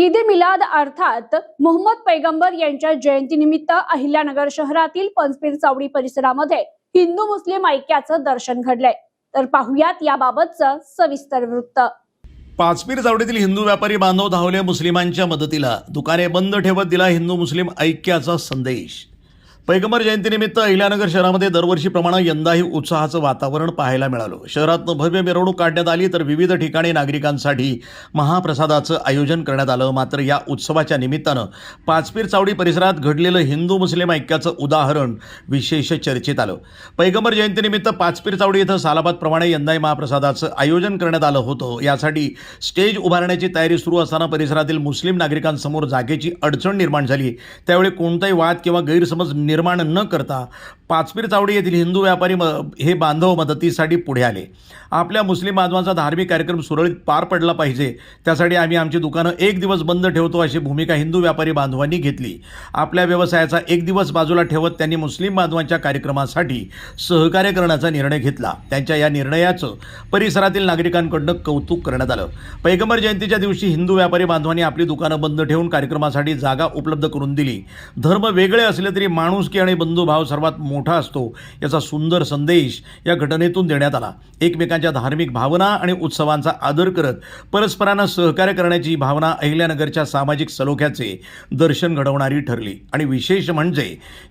ईद मिलाद अर्थात मोहम्मद पैगंबर यांच्या जयंतीनिमित्त अहिल्यानगर शहरातील पंचपीर चावडी परिसरामध्ये हिंदू मुस्लिम ऐक्याचं दर्शन घडलंय। तर पाहुयात याबाबतचं सविस्तर वृत्त। पाचपीर चावडीतील हिंदू व्यापारी बांधव धावले मुस्लिमांच्या मदतीला। दुकाने बंद ठेवत दिला हिंदू मुस्लिम ऐक्याचा संदेश। पैगंबर जयंतीनिमित्त अहिल्यानगर शहरामध्ये दरवर्षीप्रमाणे यंदाही उत्साहाचं वातावरण पाहायला मिळालं। शहरातनं भव्य मिरवणूक काढण्यात आली तर विविध ठिकाणी नागरिकांसाठी महाप्रसादाचं आयोजन करण्यात आलं। मात्र या उत्सवाच्या निमित्तानं पाचपीर चावडी परिसरात घडलेलं हिंदू मुस्लिम ऐक्याचं उदाहरण विशेष चर्चेत आलं। पैगंबर जयंतीनिमित्त पाचपीर चावडी इथं सालाबादप्रमाणे यंदाही महाप्रसादाचं आयोजन करण्यात आलं होतं। यासाठी स्टेज उभारण्याची तयारी सुरू असताना परिसरातील मुस्लिम नागरिकांसमोर जागेची अडचण निर्माण झाली। त्यावेळी कोणताही वाद किंवा गैरसमज निर्माण न करता पाचपीर चावडी येथील हिंदू व्यापारी हे बांधव मदतीसाठी पुढे आले। आपल्या मुस्लिम बांधवांचा धार्मिक कार्यक्रम सुरळीत पार पडला पाहिजे, त्यासाठी आम्ही आमची दुकानं एक दिवस बंद ठेवतो अशी भूमिका हिंदू व्यापारी बांधवांनी घेतली। आपल्या व्यवसायाचा एक दिवस बाजूला ठेवत त्यांनी मुस्लिम बांधवांच्या कार्यक्रमासाठी सहकार्य करण्याचा निर्णय घेतला। त्यांच्या या निर्णयाचं परिसरातील नागरिकांकडून कौतुक करण्यात आलं। पैगंबर जयंतीच्या दिवशी हिंदू व्यापारी बांधवांनी आपली दुकानं बंद ठेवून कार्यक्रमासाठी जागा उपलब्ध करून दिली। धर्म वेगळे असले तरी माणुसकी आणि बंधुभाव सर्वात मोठा असतो, याचा सुंदर संदेश या घटनेतून देण्यात आला। एकमेकांच्या धार्मिक भावना आणि उत्सवांचा आदर करत परस्परांना सहकार्य करण्याची भावना अहिल्यानगरच्या सामाजिक सलोख्याचे दर्शन घडवणारी ठरली। आणि विशेष म्हणजे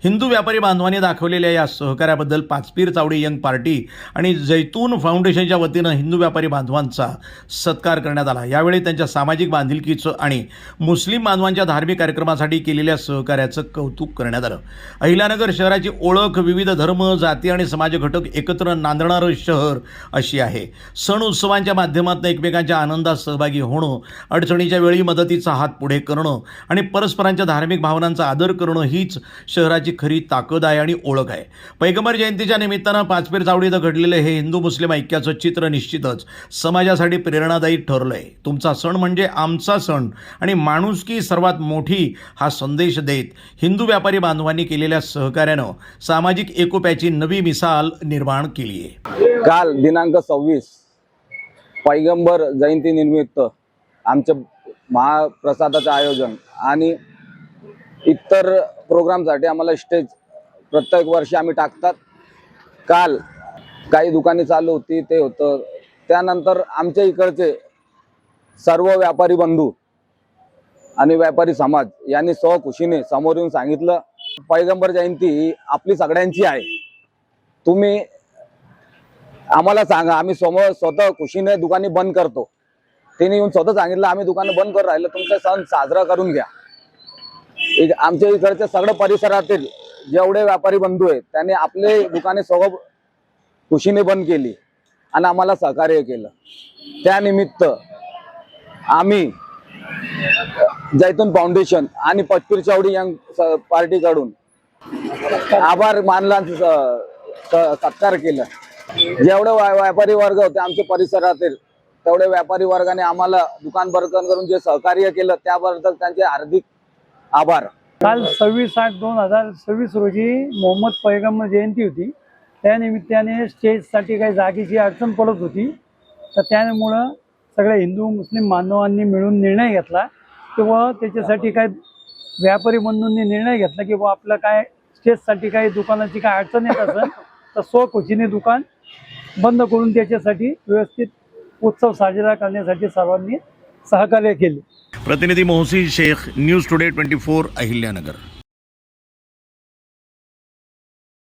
हिंदू व्यापारी बांधवांनी दाखवलेल्या या सहकार्याबद्दल पाचपीर चावडी यंग पार्टी आणि जैतून फाउंडेशनच्या वतीनं हिंदू व्यापारी बांधवांचा सत्कार करण्यात आला। यावेळी त्यांच्या सामाजिक बांधिलकीचं आणि मुस्लिम बांधवांच्या धार्मिक कार्यक्रमासाठी केलेल्या सहकार्याचं कौतुक करण्यात आलं। अहिल्यानगर शहराची ओळख विविध धर्म, जाती आणि समाज घटक एकत्र नांदणारं शहर अशी आहे। सण उत्सवांच्या माध्यमातून एकमेकांच्या आनंदात सहभागी होणं, अडचणीच्या वेळी मदतीचा हात पुढे करणं आणि परस्परांच्या धार्मिक भावनांचा आदर करणं हीच शहराची खरी ताकद आहे आणि ओळख आहे। पैगंबर जयंतीच्या निमित्तानं पाचपीर चावडी इथं घडलेलं हे हिंदू मुस्लिम ऐक्याचं चित्र निश्चितच समाजासाठी प्रेरणादायी ठरलंय। तुमचा सण म्हणजे आमचा सण आणि माणुसकी सर्वात मोठी हा संदेश देत हिंदू व्यापारी बांधवांनी केलेल्या सहकार्यानं सामाजिक एकोप्याची नवी मिसाल निर्माण केली आहे। काल दिनांक 26 पैगंबर जयंतीनिमित्त आमच्या महाप्रसादाचं आयोजन आणि इतर प्रोग्रामसाठी आम्हाला स्टेज प्रत्येक वर्षी आम्ही टाकतात। काल काही दुकाने चालू होती ते होतं, त्यानंतर आमच्या इकडचे सर्व व्यापारी बंधू आणि व्यापारी समाज यांनी स्वखुशीने समोर येऊन सांगितलं पैगंबर जयंती ही आपली सगळ्यांची आहे, तुम्ही आम्हाला सांगा, आम्ही स्वतः खुशीने दुकाने बंद करतो। त्यांनी येऊन स्वतः सांगितलं आम्ही दुकानं बंद करून राहिलो, तुमचा सण साजरा करून घ्या। आमच्या इकडच्या सगळ्या परिसरातील जेवढे व्यापारी बंधू आहेत त्यांनी आपले दुकाने स्वतः खुशीने बंद केली आणि आम्हाला सहकार्य केलं। त्यानिमित्त आम्ही जैतून फाउंडेशन आणि पाचपीर चावडी यंग पार्टीकडून आभार मानला, सत्कार केला। जेवढे व्यापारी वर्ग होते आमच्या परिसरातील तेवढे व्यापारी वर्गाने आम्हाला दुकान बंद करून जे सहकार्य केलं त्याबद्दल त्यांचे हार्दिक आभार। काल 26/8/2026 रोजी मोहम्मद पैगंबर जयंती होती। त्यानिमित्ताने स्टेजसाठी काही जागेची अडचण पडत होती, तर त्यामुळं सगळ्या हिंदू मुस्लिम बांधवांनी मिळून निर्णय घेतला किंवा त्याच्यासाठी काय व्यापारी बंधूंनी निर्णय घेतला की आपलं काय स्टेजसाठी काही दुकानाची काय अडचण येत असेल तर स्वखुशीने दुकान बंद करून त्याच्यासाठी व्यवस्थित उत्सव साजरा करण्यासाठी सर्वांनी सहकार्य केले। प्रतिनिधी मोहसिन शेख, न्यूज टुडे 24 अहिल्यानगर।